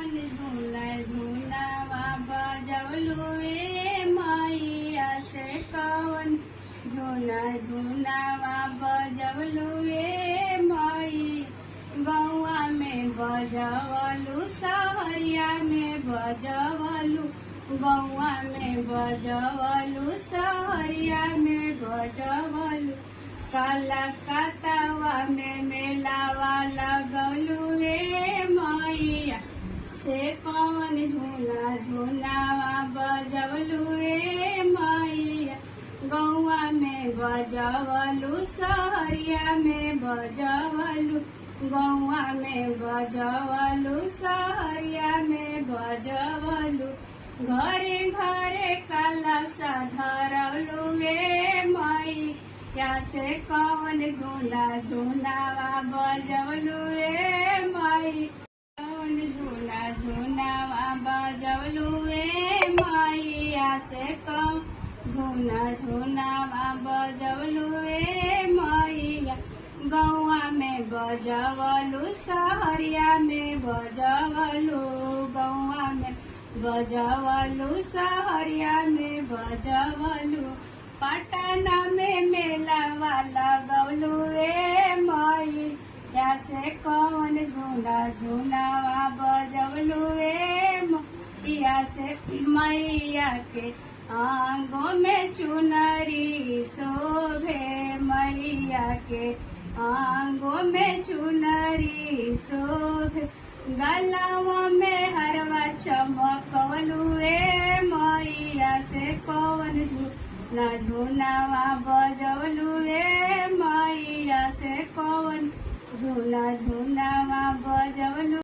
कौन झूला झूलावा बजवलू ए मैया से कौन झूला झूलावा बजवलू ए मई गौआ में बजवलू सहरिया में बजवलू गौआ में बजवलू सहरिया में बजवलू कलकत्तावा में मेलावा लगलू ए मैया से कौन झूला झूलावा बजवलू ए मैया गौआ में बजवलू सहरिया में बजवलू गौआ में बजवलू सहरिया में बजवलू घरे घरे कलशा धरलू ए मैया से कौन झूला झूलावा बजवलू ए मई कौन झूला झूलावा बजवलू ए मैया से कौन झूला झूलावा बजवलू ए मैया गौआ में बजवलू सहरिया में बजवलू गौआ में बजवलू सहरिया में बजवलू पटना में मेलावा लगवलू ए मैया से कौन झूला झूलावा बजवलू ए मैया से मैया के आंगों में चुनरी शोभे मैया के आंगों में चुनरी शोभे गलावा में हरवा चमकवलू ए मैया से कौन झूला झूलावा बजवलू ए मैया से कौन झूला झूलावा बजवलू।